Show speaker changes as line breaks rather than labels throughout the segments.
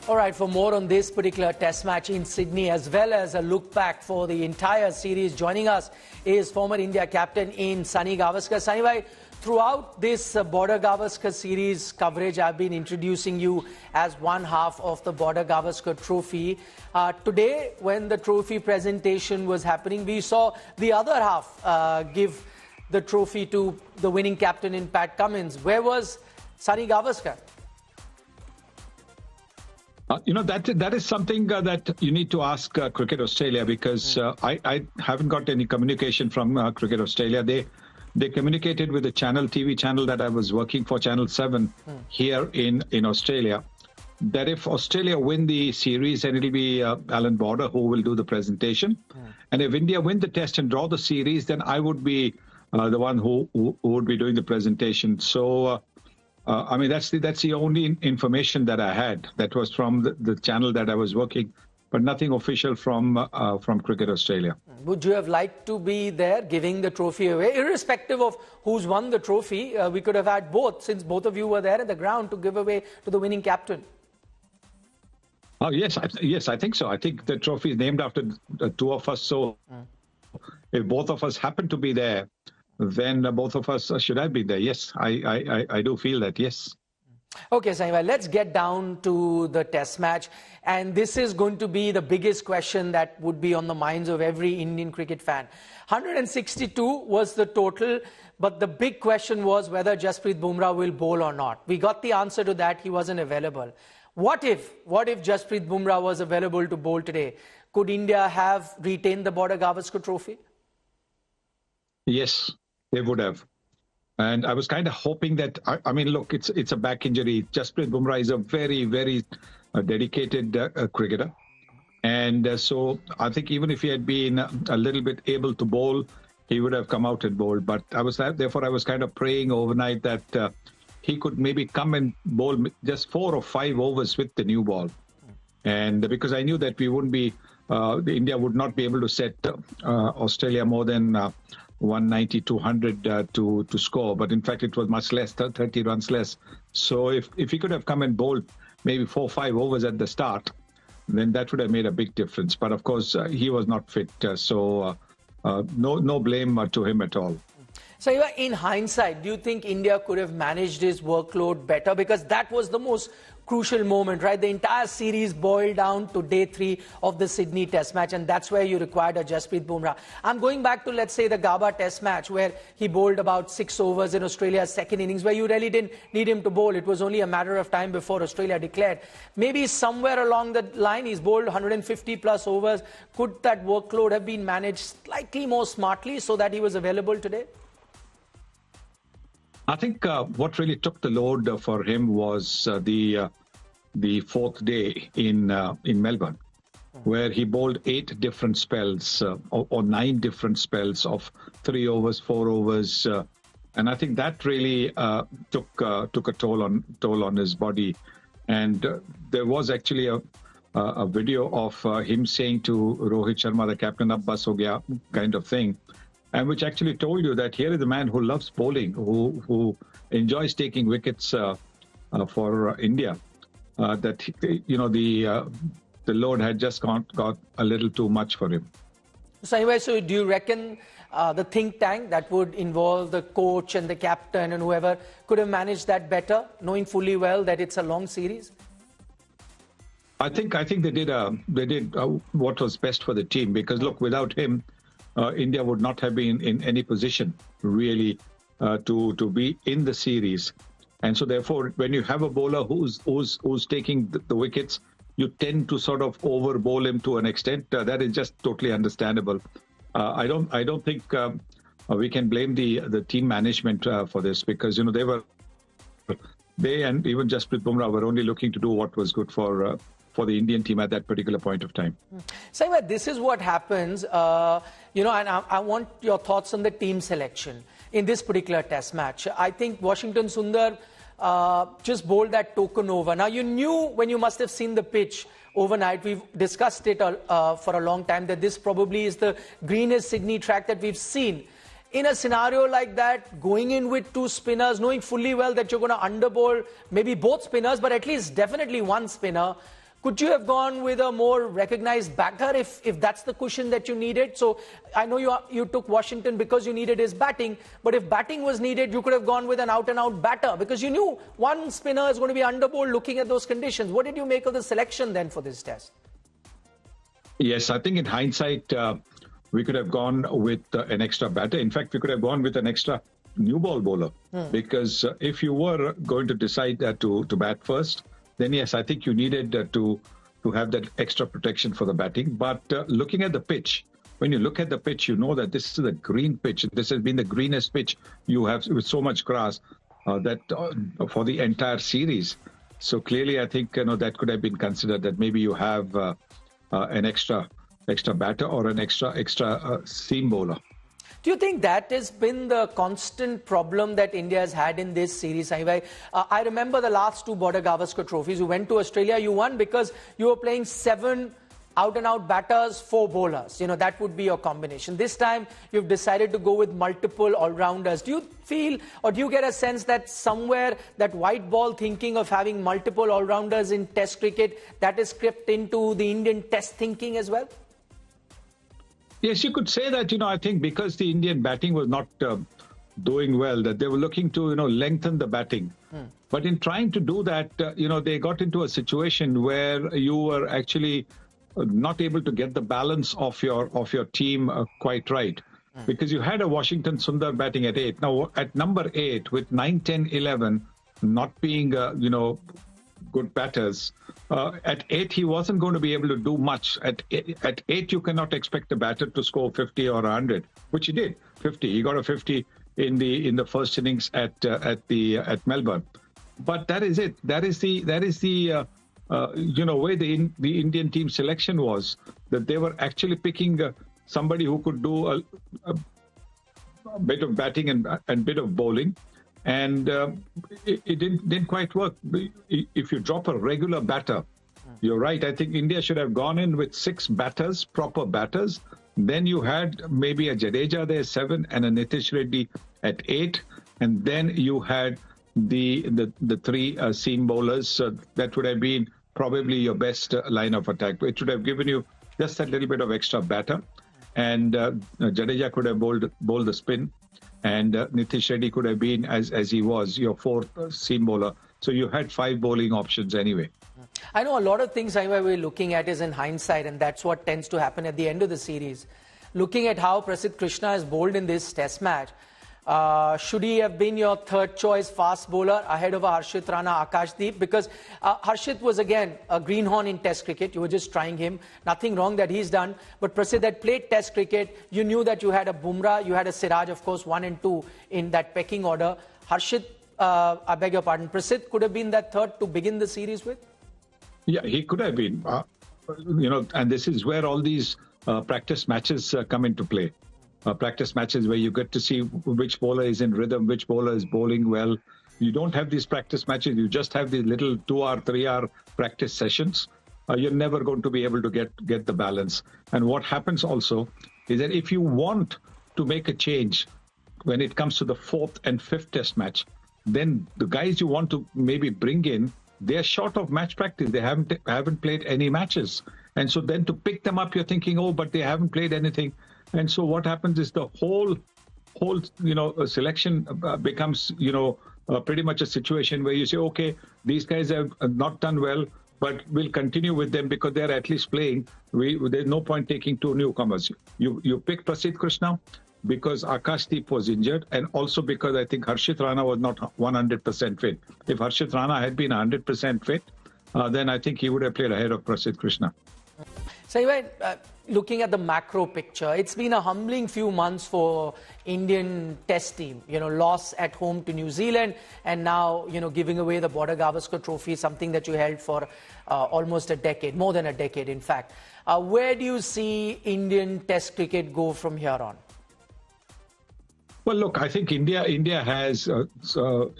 All right, for more on this particular test match in Sydney, as well as a look back for the entire series, joining us is former India captain in Sunil Gavaskar. Sunny bhai, throughout this Border-Gavaskar series coverage, I've been introducing you as one half of the Border-Gavaskar Trophy. Today, when the trophy presentation was happening, we saw the other half give the trophy to the winning captain in Pat Cummins. Where was Sunil Gavaskar?
That is something that you need to ask Cricket Australia, because I haven't got any communication from Cricket Australia. They communicated with the TV channel that I was working for, Channel 7, here in Australia, that if Australia win the series, then it'll be Alan Border who will do the presentation. And if India win the test and draw the series, then I would be the one who would be doing the presentation. So I mean, that's the only information that I had. That was from the channel that I was working, but nothing official from Cricket Australia.
Would you have liked to be there giving the trophy away? Irrespective of who's won the trophy, we could have had both, since both of you were there at the ground to give away to the winning captain.
Oh, yes, I think so. I think the trophy is named after the two of us. So if both of us happen to be there, then both of us should have been there. Yes, I do feel that, yes.
Okay, Sunil, let's get down to the test match. And this is going to be the biggest question that would be on the minds of every Indian cricket fan. 162 was the total, but the big question was whether Jasprit Bumrah will bowl or not. We got the answer to that. He wasn't available. What if Jasprit Bumrah was available to bowl today? Could India have retained the Border-Gavaskar Trophy?
Yes, they would have. And I was kind of hoping that, I mean, look, it's a back injury. Jasprit Bumrah is a very, very dedicated cricketer. And so I think even if he had been a little bit able to bowl, he would have come out and bowled. But therefore I was kind of praying overnight that he could maybe come and bowl just 4 or 5 overs with the new ball. And because I knew that we wouldn't be, India would not be able to set Australia more than 190, 200 to score. But in fact, it was much less, 30 runs less. So if he could have come and bowled maybe 4 or 5 overs at the start, then that would have made a big difference. But of course, he was not fit. So no blame to him at all.
So in hindsight, do you think India could have managed his workload better? Because that was the most crucial moment, right? The entire series boiled down to day 3 of the Sydney test match, and that's where you required a Jasprit Bumrah. I'm going back to, let's say, the Gaba test match, where he bowled about 6 overs in Australia's second innings, where you really didn't need him to bowl. It was only a matter of time before Australia declared. Maybe somewhere along the line, he's bowled 150 plus overs. Could that workload have been managed slightly more smartly so that he was available today?
I think what really took the load for him was the 4th day in Melbourne, where he bowled 8 different spells or 9 different spells of 3 overs, 4 overs, and I think that really took a toll on his body. And there was actually a video of him saying to Rohit Sharma, the captain, "Ab bas ho gaya," kind of thing. And which actually told you that here is a man who loves bowling, who enjoys taking wickets for India. That the load had just got a little too much for him.
So anyway, so do you reckon the think tank that would involve the coach and the captain and whoever could have managed that better, knowing fully well that it's a long series?
I think they did what was best for the team, because look, without him, India would not have been in any position really to be in the series. And so therefore, when you have a bowler who's taking the wickets, you tend to sort of over bowl him to an extent. That is just totally understandable. I don't think we can blame the team management for this, because they and even Jasprit Bumrah were only looking to do what was good for the Indian team at that particular point of time.
Saima, this is what happens, and I want your thoughts on the team selection in this particular test match. I think Washington Sundar just bowled that token over. Now, you knew when you must have seen the pitch overnight, we've discussed it for a long time, that this probably is the greenest Sydney track that we've seen. In a scenario like that, going in with 2 spinners, knowing fully well that you're going to underbowl maybe both spinners, but at least definitely one spinner, Could you have gone with a more recognized batter if that's the cushion that you needed? So I know you took Washington because you needed his batting, but if batting was needed, you could have gone with an out-and-out batter because you knew one spinner is going to be underbowled looking at those conditions. What did you make of the selection then for this test?
Yes, I think in hindsight, we could have gone with an extra batter. In fact, we could have gone with an extra new ball bowler because if you were going to decide to bat first, then yes, I think you needed to have that extra protection for the batting. But looking at the pitch, when you look at the pitch, you know that this is a green pitch. This has been the greenest pitch you have with so much grass that for the entire series. So clearly, I think that could have been considered that maybe you have an extra batter or an extra seam bowler.
Do you think that has been the constant problem that India has had in this series? I remember the last two Border-Gavaskar trophies. You went to Australia, you won because you were playing 7 out-and-out batters, 4 bowlers. That would be your combination. This time, you've decided to go with multiple all-rounders. Do you feel or do you get a sense that somewhere that white ball thinking of having multiple all-rounders in Test cricket, that has crept into the Indian Test thinking as well?
Yes, you could say that, I think because the Indian batting was not doing well, that they were looking to, lengthen the batting. But in trying to do that, they got into a situation where you were actually not able to get the balance of your team quite right. Because you had a Washington Sundar batting at 8. Now, at number 8, with 9, 10, 11 not being, good batters, at 8 he wasn't going to be able to do much. At 8 you cannot expect a batter to score 50 or 100, which he did. 50. He got a 50 in the first innings at Melbourne. But that is it. That is the way the Indian team selection was, that they were actually picking somebody who could do a bit of batting and bit of bowling. And it didn't quite work. If you drop a regular batter, you're right. I think India should have gone in with 6 batters, proper batters. Then you had maybe a Jadeja there, 7, and a Nitish Reddy at 8. And then you had the 3 seam bowlers. That would have been probably your best line of attack. It should have given you just a little bit of extra batter. And Jadeja could have bowled the spin. And Nitish Reddy could have been, as he was, your 4th seam bowler. So you had 5 bowling options anyway.
I know a lot of things we're looking at is in hindsight, and that's what tends to happen at the end of the series. Looking at how Prasidh Krishna has bowled in this test match, should he have been your 3rd choice fast bowler ahead of Harshit Rana, Akashdeep? Because Harshit was again a greenhorn in Test cricket. You were just trying him. Nothing wrong that he's done. But Prasidh had played Test cricket. You knew that you had a Bumrah, you had a Siraj, of course, 1 and 2 in that pecking order. Harshit, I beg your pardon, Prasidh could have been that 3rd to begin the series with?
Yeah, he could have been. And this is where all these practice matches come into play. Practice matches where you get to see which bowler is in rhythm, which bowler is bowling well. You don't have these practice matches. You just have these little 2-hour, 3-hour practice sessions. You're never going to be able to get the balance. And what happens also is that if you want to make a change when it comes to the 4th and 5th test match, then the guys you want to maybe bring in, they're short of match practice. They haven't played any matches. And so then to pick them up, you're thinking, oh, but they haven't played anything. And so what happens is the whole selection becomes, pretty much a situation where you say, okay, these guys have not done well, but we'll continue with them because they're at least playing. There's no point taking 2 newcomers. You pick Prasidh Krishna because Akashdeep was injured, and also because I think Harshit Rana was not 100% fit. If Harshit Rana had been 100% fit, then I think he would have played ahead of Prasidh Krishna.
So anyway, looking at the macro picture, it's been a humbling few months for Indian Test team. Loss at home to New Zealand, and now, giving away the Border-Gavaskar Trophy, something that you held for almost a decade, more than a decade, in fact. Where do you see Indian Test cricket go from here on?
Well, look, I think India has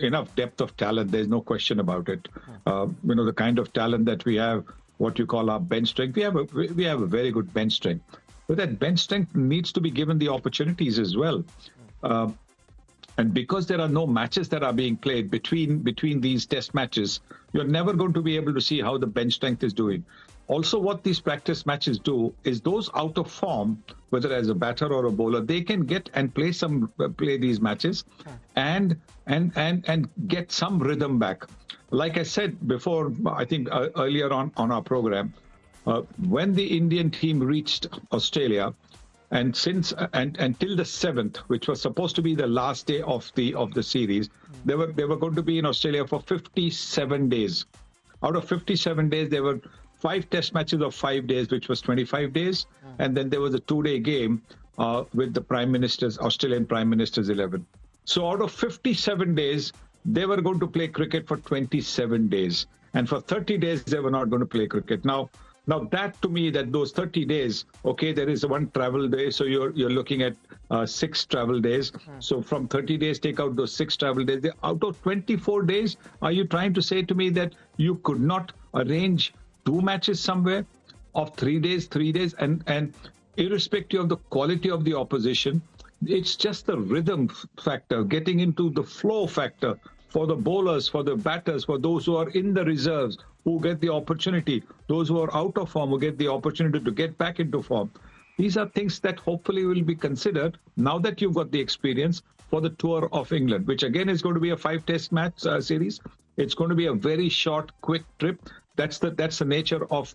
enough depth of talent. There's no question about it. The kind of talent that we have, what you call our bench strength. We have a very good bench strength, but that bench strength needs to be given the opportunities as well. And because there are no matches that are being played between these test matches, you're never going to be able to see how the bench strength is doing. Also, what these practice matches do is those out of form, whether as a batter or a bowler, they can get and play these matches and get some rhythm back. Like I said before, I think earlier on our program, when the Indian team reached Australia, and until the 7th, which was supposed to be the last day of the series, they were going to be in Australia for 57 days. Out of 57 days, there were 5 test matches of 5 days, which was 25 days, and then there was a 2-day game with the Australian Prime Minister's 11. So out of 57 days, they were going to play cricket for 27 days, and for 30 days they were not going to play cricket. Now that to me, that those 30 days, okay, there is one travel day, so you're looking at 6 travel days. So from 30 days, take out those 6 travel days. Out of 24 days, are you trying to say to me that you could not arrange 2 matches somewhere of 3 days, and irrespective of the quality of the opposition, it's just the rhythm factor, getting into the flow factor for the bowlers, for the batters, for those who are in the reserves, who get the opportunity, those who are out of form, who get the opportunity to get back into form. These are things that hopefully will be considered now that you've got the experience for the tour of England, which again is going to be a 5-test match series. It's going to be a very short, quick trip. That's the nature of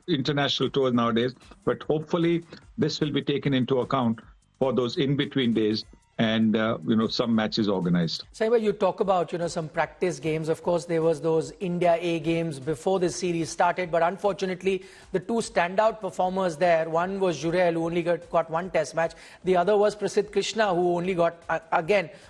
international tours nowadays. But hopefully this will be taken into account for those in-between days, and some matches organized.
Saiba, you talk about some practice games. Of course, there was those India A games before the series started, but unfortunately, the 2 standout performers there, one was Jurel, who only got 1 test match. The other was Prasidh Krishna, who only got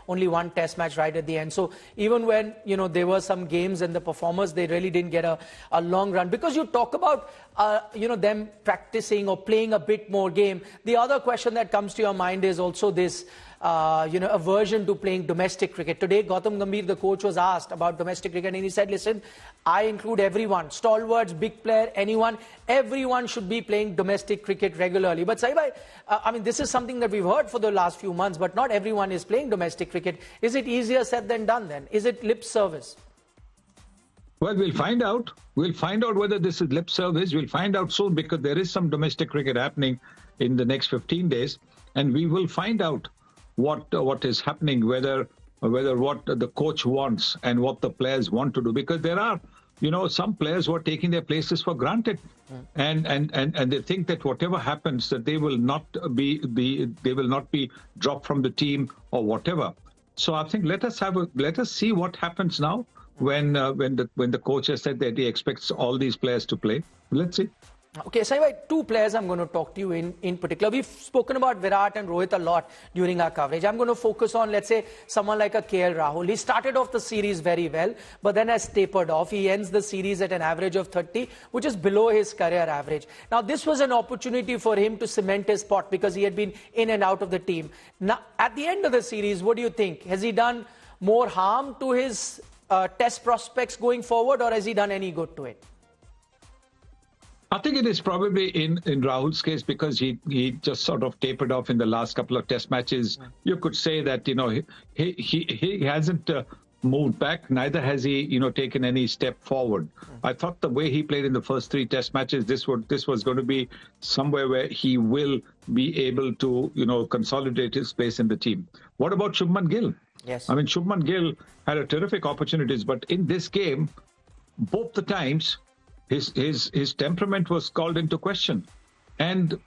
only 1 test match right at the end. So even when there were some games and the performers, they really didn't get a long run. Because you talk about them practicing or playing a bit more game. The other question that comes to your mind is also this aversion to playing domestic cricket. Today, Gautam Gambhir, the coach, was asked about domestic cricket, and he said, listen, I include everyone, stalwarts, big player, anyone, everyone should be playing domestic cricket regularly. But Saibai, this is something that we've heard for the last few months, but not everyone is playing domestic cricket. Is it easier said than done then? Is it lip service?
Well, we'll find out. We'll find out whether this is lip service. We'll find out soon, because there is some domestic cricket happening in the next 15 days, and we will find out what is happening, whether what the coach wants and what the players want to do, because there are some players who are taking their places for granted, and they think that whatever happens, that they will not be dropped from the team or whatever. So I think let us see what happens now when the coach has said that he expects all these players to play. Let's see.
Okay, Saibai, 2 players I'm going to talk to you in particular. We've spoken about Virat and Rohit a lot during our coverage. I'm going to focus on, let's say, someone like a KL Rahul. He started off the series very well, but then has tapered off. He ends the series at an average of 30, which is below his career average. Now, this was an opportunity for him to cement his spot, because he had been in and out of the team. Now, at the end of the series, what do you think? Has he done more harm to his test prospects going forward, or has he done any good to it?
I think it is probably in Rahul's case, because he just sort of tapered off in the last couple of test matches. You could say that he hasn't moved back, neither has he taken any step forward. I thought the way he played in the first 3 test matches, this was going to be somewhere where he will be able to consolidate his place in the team. What about Shubman Gill?
Yes,
Shubman Gill had a terrific opportunities, but in this game, both the times, his temperament was called into question. And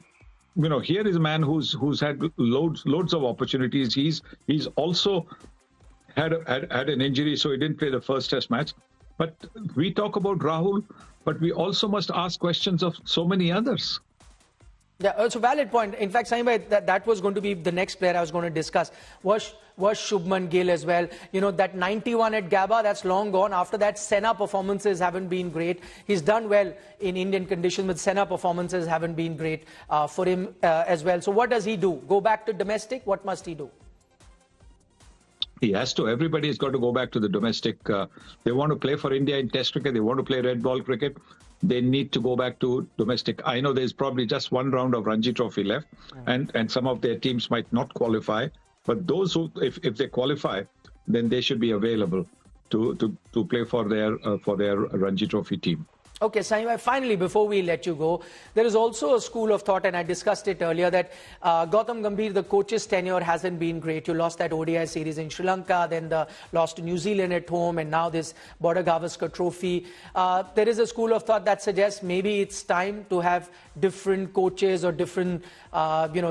here is a man who's had loads of opportunities. He's also had an injury, so he didn't play the first test match. But we talk about Rahul, but we also must ask questions of so many others.
Yeah, it's a valid point. In fact, Saimbai, that was going to be the next player I was going to discuss. Was Shubman Gill as well. That 91 at Gabba, that's long gone. After that, Sena performances haven't been great. He's done well in Indian conditions, but Sena performances haven't been great for him as well. So what does he do? Go back to domestic? What must he do?
He has to. Everybody has got to go back to the domestic. They want to play for India in Test cricket. They want to play red ball cricket. They need to go back to domestic. I know there's probably just 1 round of Ranji Trophy left, and some of their teams might not qualify. But those who, if they qualify, then they should be available to play for their Ranji Trophy team.
Okay, Saima, finally, before we let you go, there is also a school of thought, and I discussed it earlier, that Gautam Gambhir, the coach's tenure hasn't been great. You lost that ODI series in Sri Lanka, then the loss to New Zealand at home, and now this Border-Gavaskar Trophy. There is a school of thought that suggests maybe it's time to have different coaches or different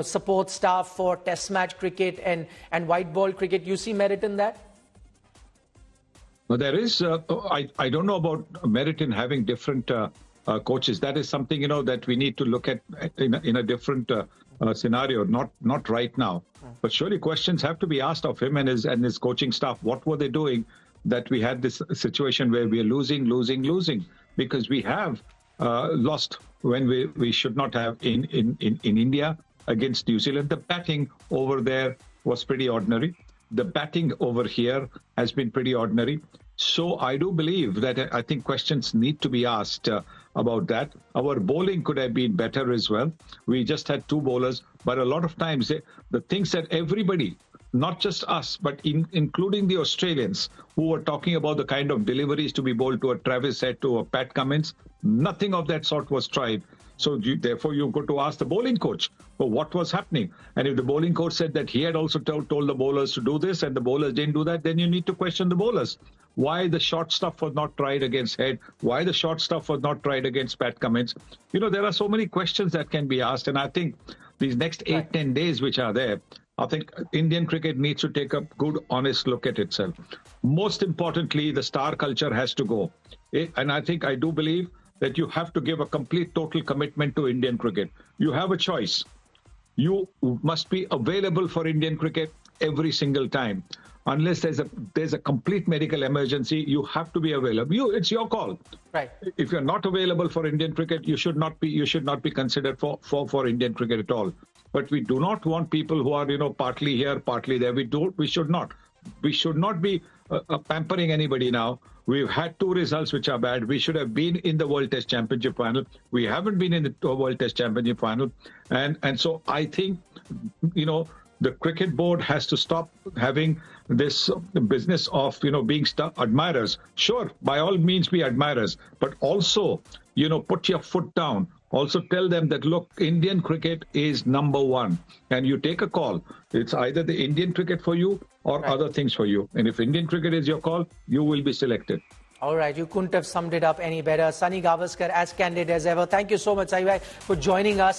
support staff for test match cricket and white ball cricket. You see merit in that?
Well, there is, I don't know about merit in having different coaches. That is something, that we need to look at in a different scenario, not right now. But surely questions have to be asked of him and his coaching staff. What were they doing that we had this situation where we are losing? Because we have lost when we should not have in India against New Zealand. The batting over there was pretty ordinary. The batting over here has been pretty ordinary. So I do believe that I think questions need to be asked about that. Our bowling could have been better as well. We just had two bowlers, but a lot of times the things that everybody, not just us, but including the Australians who were talking about the kind of deliveries to be bowled to a Travis Head, to a Pat Cummins, nothing of that sort was tried. So therefore, you've got to ask the bowling coach for what was happening. And if the bowling coach said that he had also told the bowlers to do this and the bowlers didn't do that, then you need to question the bowlers. Why the short stuff was not tried against Head? Why the short stuff was not tried against Pat Cummins? There are so many questions that can be asked. And I think these next 8-10 days which are there, I think Indian cricket needs to take a good, honest look at itself. Most importantly, the star culture has to go. And I do believe that you have to give a complete, total commitment to Indian cricket. You have a choice. You must be available for Indian cricket every single time. Unless there's a complete medical emergency, you have to be available. It's your call.
Right. If
you're not available for Indian cricket, you should not be considered for Indian cricket at all. But we do not want people who are partly here, partly there. We should not. We should not be pampering anybody now. We've had two results which are bad. We should have been in the World Test Championship final. We haven't been in the World Test Championship final. And so I think, the cricket board has to stop having this business of, being admirers. Sure, by all means be admirers, but also, put your foot down. Also tell them that, look, Indian cricket is number one. And you take a call. It's either the Indian cricket for you or other things for you. And if Indian cricket is your call, you will be selected.
All right, you couldn't have summed it up any better. Sunil Gavaskar, as candid as ever. Thank you so much, Saivai, for joining us.